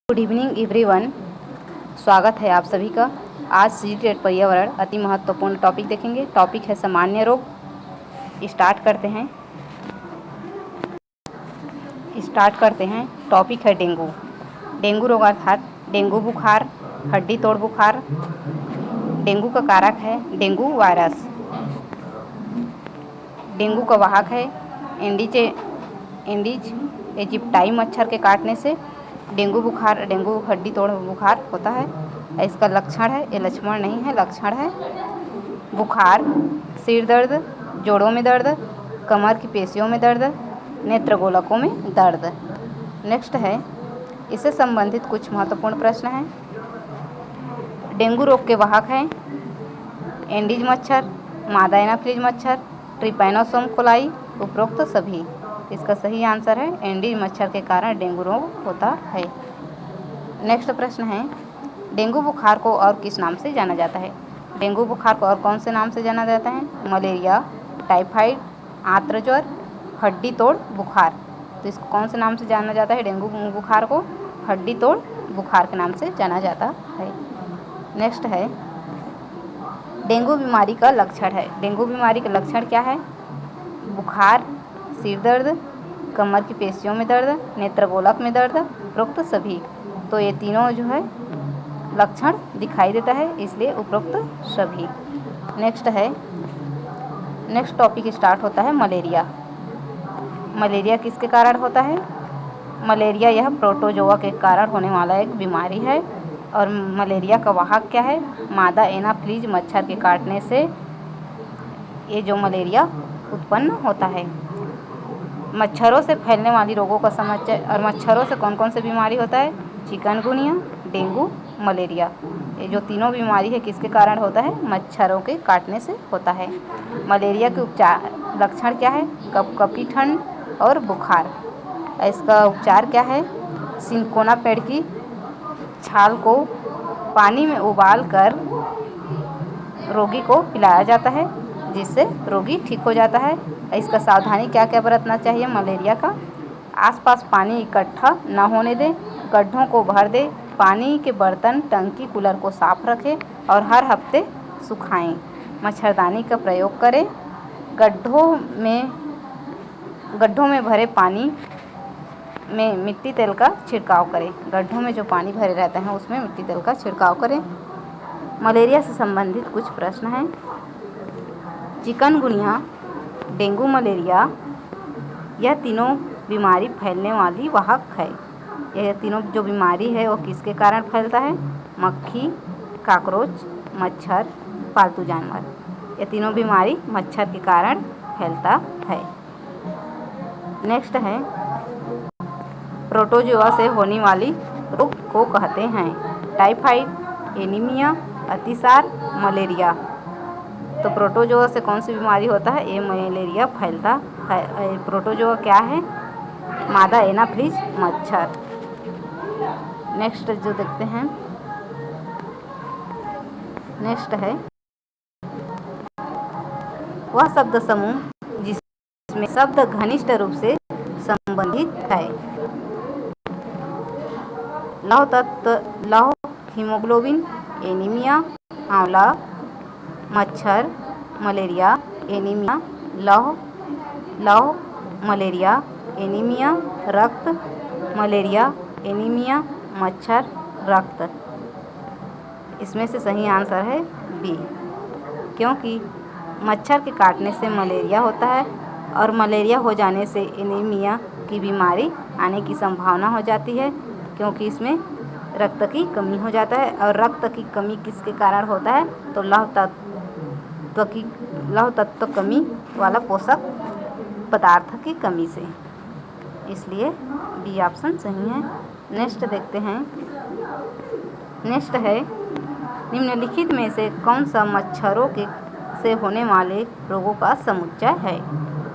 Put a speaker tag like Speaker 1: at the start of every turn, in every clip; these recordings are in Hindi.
Speaker 1: Good evening everyone. स्वागत है आप सभी का। आज सीक्रेट पर्यावरण अति महत्वपूर्ण टॉपिक देखेंगे। टॉपिक है सामान्य रोग। स्टार्ट करते हैं। टॉपिक है डेंगू। डेंगू रोग अर्थात डेंगू बुखार, हड्डी तोड़ बुखार। डेंगू का कारक है डेंगू वायरस। डेंगू का वाहक है एंडीज एजिप्टाई मच्छर के काटने से डेंगू बुखार, डेंगू हड्डी तोड़ बुखार होता है। इसका लक्षण है, ये लक्षण नहीं है, लक्षण है बुखार, सिर दर्द, जोड़ों में दर्द, कमर की पेशियों में दर्द, नेत्रगोलकों में दर्द। नेक्स्ट है, इससे संबंधित कुछ महत्वपूर्ण प्रश्न हैं। डेंगू रोग के वाहक हैं एंडीज मच्छर, मादा एनाफिलीज मच्छर, ट्रिपैनोसोम कोलाई, उपरोक्त सभी। इसका सही आंसर है एंडीज मच्छर के कारण डेंगू रोग होता है। नेक्स्ट प्रश्न है, डेंगू बुखार को और किस नाम से जाना जाता है? डेंगू बुखार को और कौन से नाम से जाना जाता है? मलेरिया, टाइफाइड, आंत्र ज्वर, हड्डी तोड़ बुखार। तो इसको कौन से नाम से जाना जाता है? डेंगू बुखार को हड्डी तोड़ बुखार के नाम से जाना जाता है। नेक्स्ट है, डेंगू बीमारी का लक्षण है। डेंगू बीमारी का लक्षण क्या है? बुखार, सिर दर्द, कमर की पेशियों में दर्द, नेत्रगोलक में दर्द, उपरोक्त सभी। तो ये तीनों जो है लक्षण दिखाई देता है, इसलिए उपरोक्त सभी। नेक्स्ट टॉपिक स्टार्ट होता है मलेरिया। मलेरिया किसके कारण होता है? मलेरिया यह प्रोटोजोआ के कारण होने वाला एक बीमारी है। और मलेरिया का वाहक क्या है? मादा एनाफिलीज मच्छर के काटने से ये जो मलेरिया उत्पन्न होता है। मच्छरों से फैलने वाली रोगों का समाचार। और मच्छरों से कौन कौन सी बीमारी होता है? Chikungunya, dengue, malaria. ये जो तीनों बीमारी है किसके कारण होता है? मच्छरों के काटने से होता है। मलेरिया के उपचार लक्षण क्या है? कपकपी ठंड और बुखार। इसका उपचार क्या है? सिंकोना पेड़ की छाल को पानी में उबाल कर रोगी को पिलाया जाता है, जिससे रोगी ठीक हो जाता है। इसका सावधानी क्या क्या बरतना चाहिए? मलेरिया का आसपास पानी इकट्ठा न होने दें, गड्ढों को भर दें, पानी के बर्तन, टंकी, कूलर को साफ रखें और हर हफ्ते सुखाएं। मच्छरदानी का प्रयोग करें। गड्ढों में भरे पानी में मिट्टी तेल का छिड़काव करें। गड्ढों में जो पानी भरे रहते हैं उसमें मिट्टी तेल का छिड़काव करें। मलेरिया से संबंधित कुछ प्रश्न हैं। चिकनगुनिया, डेंगू, मलेरिया यह तीनों बीमारी फैलने वाली वाहक है। यह तीनों जो बीमारी है वो किसके कारण फैलता है? मक्खी, कॉकरोच, मच्छर, पालतू जानवर। ये तीनों बीमारी मच्छर के कारण फैलता है। नेक्स्ट है, प्रोटोजोआ से होने वाली रोग को कहते हैं टाइफाइड, एनीमिया, अतिसार, मलेरिया। तो प्रोटोजोआ से कौन सी बीमारी होता है? ये मलेरिया फैलता है। प्रोटोजोआ क्या है? मादा एनाफिलीज मच्छर। नेक्स्ट जो देखते हैं, नेक्स्ट है वह शब्द समूह जिसमें शब्द घनिष्ठ रूप से संबंधित है। लौह तत्व, लौह, हीमोग्लोबिन, एनीमिया, आंवला, मच्छर, मलेरिया, एनीमिया, लौह, मलेरिया, एनीमिया, रक्त, मलेरिया, एनीमिया, मच्छर, रक्त। इसमें से सही आंसर है बी, क्योंकि मच्छर के काटने से मलेरिया होता है और मलेरिया हो जाने से एनीमिया की बीमारी आने की संभावना हो जाती है, क्योंकि इसमें रक्त की कमी हो जाता है। और रक्त की कमी किसके कारण होता है? तो लौह तत्व कमी वाला पोषक पदार्थ की कमी से। इसलिए बी ऑप्शन सही है। नेक्स्ट देखते हैं। नेक्स्ट है, निम्नलिखित में से कौन सा मच्छरों से होने वाले रोगों का समुच्चय है?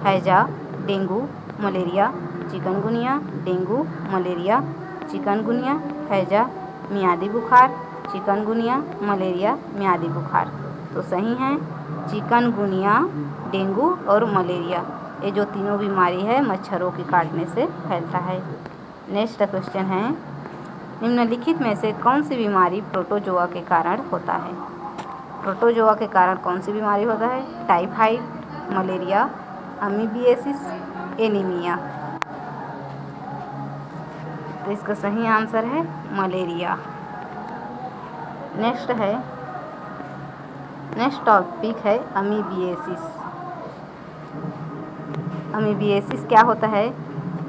Speaker 1: हैजा, dengue, malaria, chikungunya, dengue, malaria, chikungunya, हैजा, मियादी बुखार, चिकनगुनिया, मलेरिया, मियादी बुखार। तो सही है चिकनगुनिया, डेंगू और मलेरिया। ये जो तीनों बीमारी है मच्छरों के काटने से फैलता है। नेक्स्ट क्वेश्चन है, निम्नलिखित में से कौन सी बीमारी प्रोटोजोआ के कारण होता है? प्रोटोजोआ के कारण कौन सी बीमारी होता है? Typhoid, malaria, amoebiasis, anaemia. तो इसका सही आंसर है मलेरिया। नेक्स्ट टॉपिक है अमीबियासिस। अमीबियासिस क्या होता है?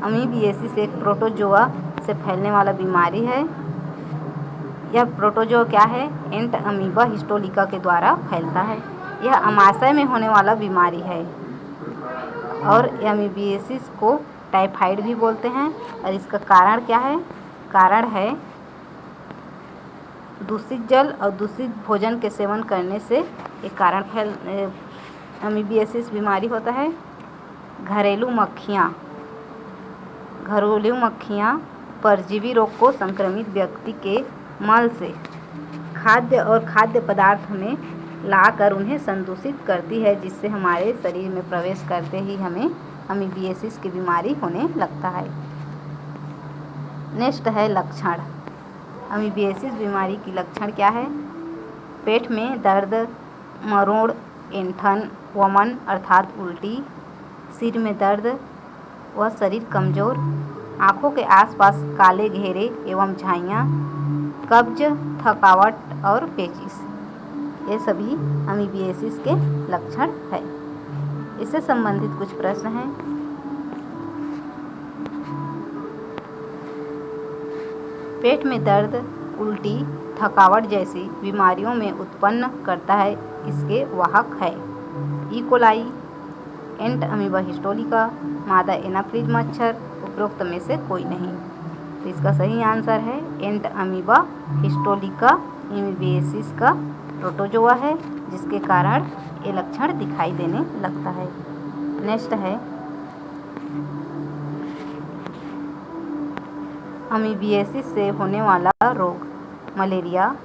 Speaker 1: अमीबियासिस एक प्रोटोजोआ से फैलने वाला बीमारी है। यह प्रोटोजोआ क्या है? एंट अमीबा हिस्टोलिका के द्वारा फैलता है। यह अमाशय में होने वाला बीमारी है और अमीबियासिस को टाइफाइड भी बोलते हैं। और इसका कारण क्या है? कारण है दूषित जल और दूषित भोजन के सेवन करने से एक कारण अमीबियासिस बीमारी होता है। घरेलू मक्खियाँ परजीवी रोग को संक्रमित व्यक्ति के मल से खाद्य और खाद्य पदार्थ में लाकर उन्हें संदूषित करती है, जिससे हमारे शरीर में प्रवेश करते ही हमें अमीबियासिस की बीमारी होने लगता है। नेक्स्ट है लक्षण। अमीबियासिस बीमारी की लक्षण क्या है? पेट में दर्द, मरोड़, ऐंठन, वमन अर्थात उल्टी, सिर में दर्द व शरीर कमज़ोर, आँखों के आसपास काले घेरे एवं झाइयाँ, कब्ज, थकावट और पेचिश, ये सभी अमीबियासिस के लक्षण है। इससे संबंधित कुछ प्रश्न हैं। पेट में दर्द, उल्टी, थकावट जैसी बीमारियों में उत्पन्न करता है, इसके वाहक है ई कोलाई, एंट अमीबा हिस्टोलिका, मादा एनाफ्लीज मच्छर, उपरोक्त में से कोई नहीं। तो इसका सही आंसर है एंट अमीबा हिस्टोलिका अमीबियासिस का प्रोटोजोआ है, जिसके कारण ये लक्षण दिखाई देने लगता है। नेक्स्ट है अमीबियासिस से होने वाला रोग। मलेरिया,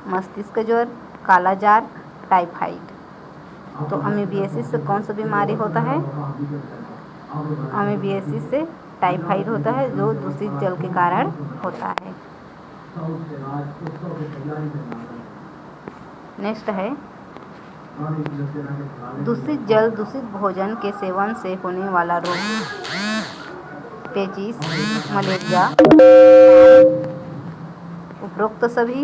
Speaker 1: मस्तिष्क ज्वर, काला जार, टाइफाइड। तो अमीबियासिस से कौन सा बीमारी होता है? अमीबियासिस से टाइफाइड होता है, जो दूषित जल के कारण होता है। नेक्स्ट है दूषित जल, दूषित भोजन के सेवन से होने वाला रोग। पेचिश, मलेरिया, उपरोक्त सभी।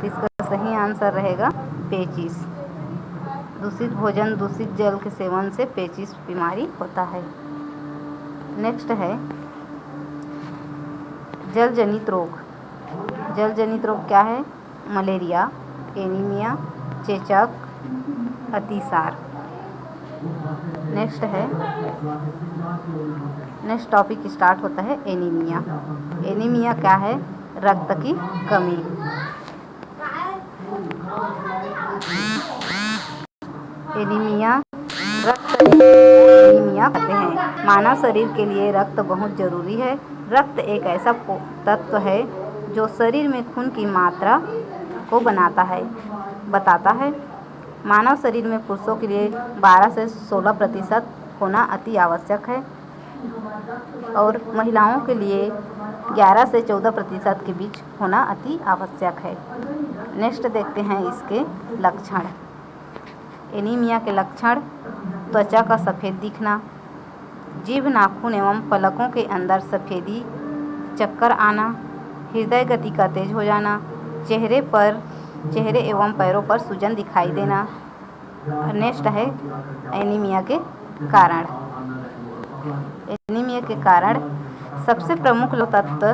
Speaker 1: इसका सही आंसर रहेगा पेचिश। दूषित भोजन, दूषित जल के सेवन से पेचिश बीमारी होता है। नेक्स्ट है जल जनित रोग। जल जनित रोग क्या है? मलेरिया, एनीमिया, चेचक, अतिसार। नेक्स्ट टॉपिक स्टार्ट होता है एनीमिया। एनीमिया क्या है? रक्त की कमी। एनीमिया कहते हैं। मानव शरीर के लिए रक्त बहुत जरूरी है। रक्त एक ऐसा तत्व है जो शरीर में खून की मात्रा को बताता है। मानव शरीर में पुरुषों के लिए 12 से 16% होना अति आवश्यक है और महिलाओं के लिए 11 से 14% के बीच होना अति आवश्यक है। नेक्स्ट देखते हैं इसके लक्षण। एनीमिया के लक्षण: त्वचा का सफ़ेद दिखना, जीभ, नाखून एवं पलकों के अंदर सफ़ेदी, चक्कर आना, हृदय गति का तेज हो जाना, चेहरे एवं पैरों पर सूजन दिखाई देना। नेक्स्ट है एनीमिया के कारण। एनीमिया के कारण सबसे प्रमुख तत्व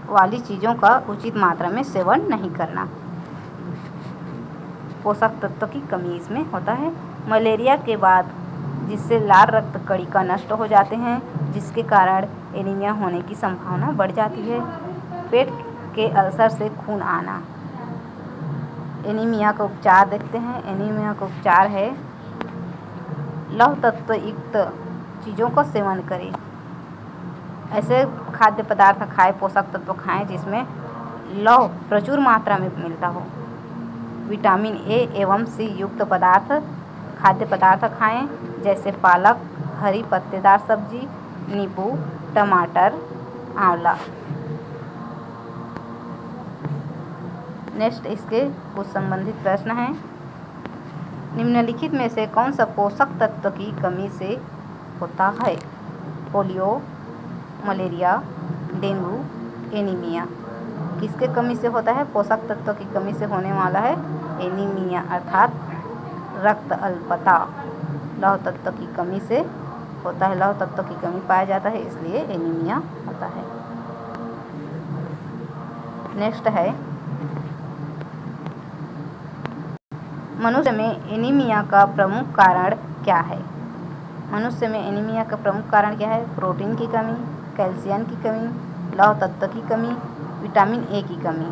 Speaker 1: वाली चीज़ों का उचित मात्रा में सेवन नहीं करना। पोषक तत्व की कमी इसमें होता है। मलेरिया के बाद जिससे लाल रक्त कणिका नष्ट हो जाते हैं, जिसके कारण एनीमिया होने की संभावना बढ़ जाती है। पेट के अल्सर से खून आना। एनीमिया का उपचार देखते हैं। एनीमिया का उपचार है लौह तत्व युक्त चीज़ों का सेवन करें। ऐसे खाद्य पदार्थ खाएं, पोषक तत्व खाएं जिसमें लौह प्रचुर मात्रा में मिलता हो। विटामिन ए एवं सी युक्त खाद्य पदार्थ खाएं, जैसे पालक, हरी पत्तेदार सब्जी, नींबू, टमाटर, आंवला। नेक्स्ट इसके कुछ संबंधित प्रश्न हैं। निम्नलिखित में से कौन सा पोषक तत्व की कमी से होता है? Polio, malaria, dengue, anaemia. किसके कमी से होता है? पोषक तत्व की कमी से होने वाला है एनीमिया अर्थात रक्त अल्पता। लौह तत्व की कमी से होता है, लौह तत्व की कमी पाया जाता है, इसलिए एनीमिया होता है। नेक्स्ट है, मनुष्य में एनीमिया का प्रमुख कारण क्या है? मनुष्य में एनीमिया का प्रमुख कारण क्या है? प्रोटीन की कमी, कैल्शियम की कमी, लौह तत्व की कमी, विटामिन ए की कमी।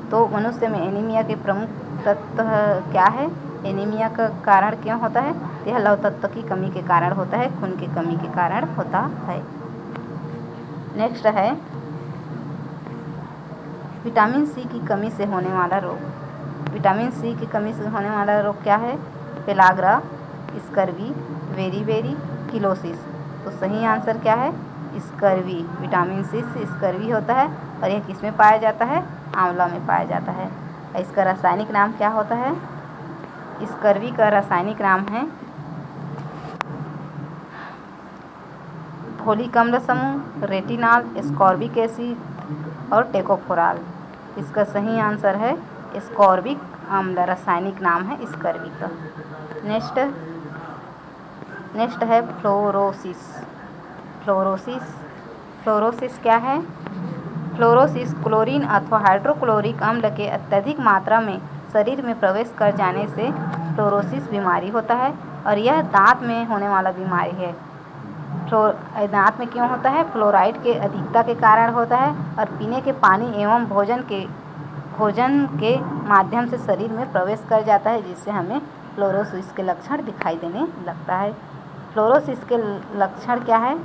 Speaker 1: तो मनुष्य में एनीमिया के प्रमुख तत्व क्या है? एनीमिया का कारण क्यों होता है? यह लौह तत्व की कमी के कारण होता है, खून की कमी के कारण होता है। नेक्स्ट है, विटामिन सी की कमी से होने वाला रोग। विटामिन सी की कमी से होने वाला रोग क्या है? पेलाग्रा, स्कर्वी, वेरी किलोसिस। तो सही आंसर क्या है? स्कर्वी। विटामिन सी से स्कर्वी होता है और यह किस में पाया जाता है? आंवला में पाया जाता है। इसका रासायनिक नाम क्या होता है? स्कर्वी का रासायनिक नाम है फोलिक अम्ल समूह, रेटिनॉल, एस्कॉर्बिक एसिड और टेकोफोराल। इसका सही आंसर है एस्कॉर्बिक अम्ल, रासायनिक नाम है स्कर्वी का। नेक्स्ट है फ्लोरोसिस। फ्लोरोसिस क्या है? फ्लोरोसिस क्लोरीन अथवा हाइड्रोक्लोरिक अम्ल के अत्यधिक मात्रा में शरीर में प्रवेश कर जाने से फ्लोरोसिस बीमारी होता है और यह दांत में होने वाला बीमारी है। दांत में क्यों होता है? फ्लोराइड के अधिकता के कारण होता है और पीने के पानी एवं भोजन के माध्यम से शरीर में प्रवेश कर जाता है, जिससे हमें फ्लोरोसिस के लक्षण दिखाई देने लगता है। फ्लोरोसिस के लक्षण क्या है?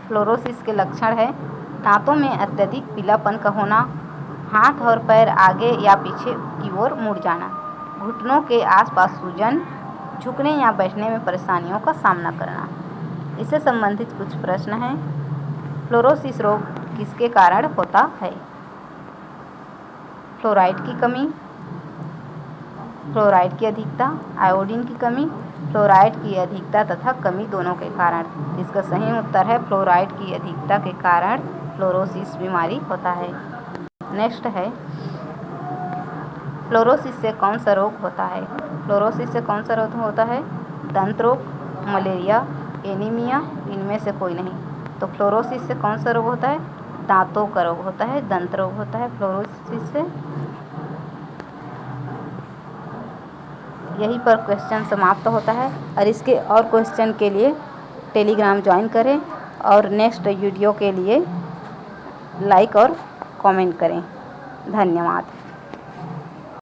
Speaker 1: फ्लोरोसिस के लक्षण है दांतों में अत्यधिक पीलापन का होना, हाथ और पैर आगे या पीछे की ओर मुड़ जाना, घुटनों के आसपास सूजन, झुकने या बैठने में परेशानियों का सामना करना। इससे संबंधित कुछ प्रश्न हैं। फ्लोरोसिस रोग किसके कारण होता है? फ्लोराइड की कमी, फ्लोराइड की अधिकता, आयोडीन की कमी, फ्लोराइड की अधिकता तथा कमी दोनों के कारण। इसका सही उत्तर है फ्लोराइड की अधिकता के कारण फ्लोरोसिस बीमारी होता है। नेक्स्ट है, फ्लोरोसिस से कौन सा रोग होता है? फ्लोरोसिस से कौन सा रोग होता है? दंत रोग, मलेरिया, एनीमिया, इनमें से कोई नहीं। तो फ्लोरोसिस से कौन सा रोग होता है? दांतों का रोग होता है, दंत रोग होता है फ्लोरोसिस से। यहीं पर क्वेश्चन समाप्त होता है और इसके और क्वेश्चन के लिए टेलीग्राम ज्वाइन करें और नेक्स्ट वीडियो के लिए लाइक और कमेंट करें। धन्यवाद।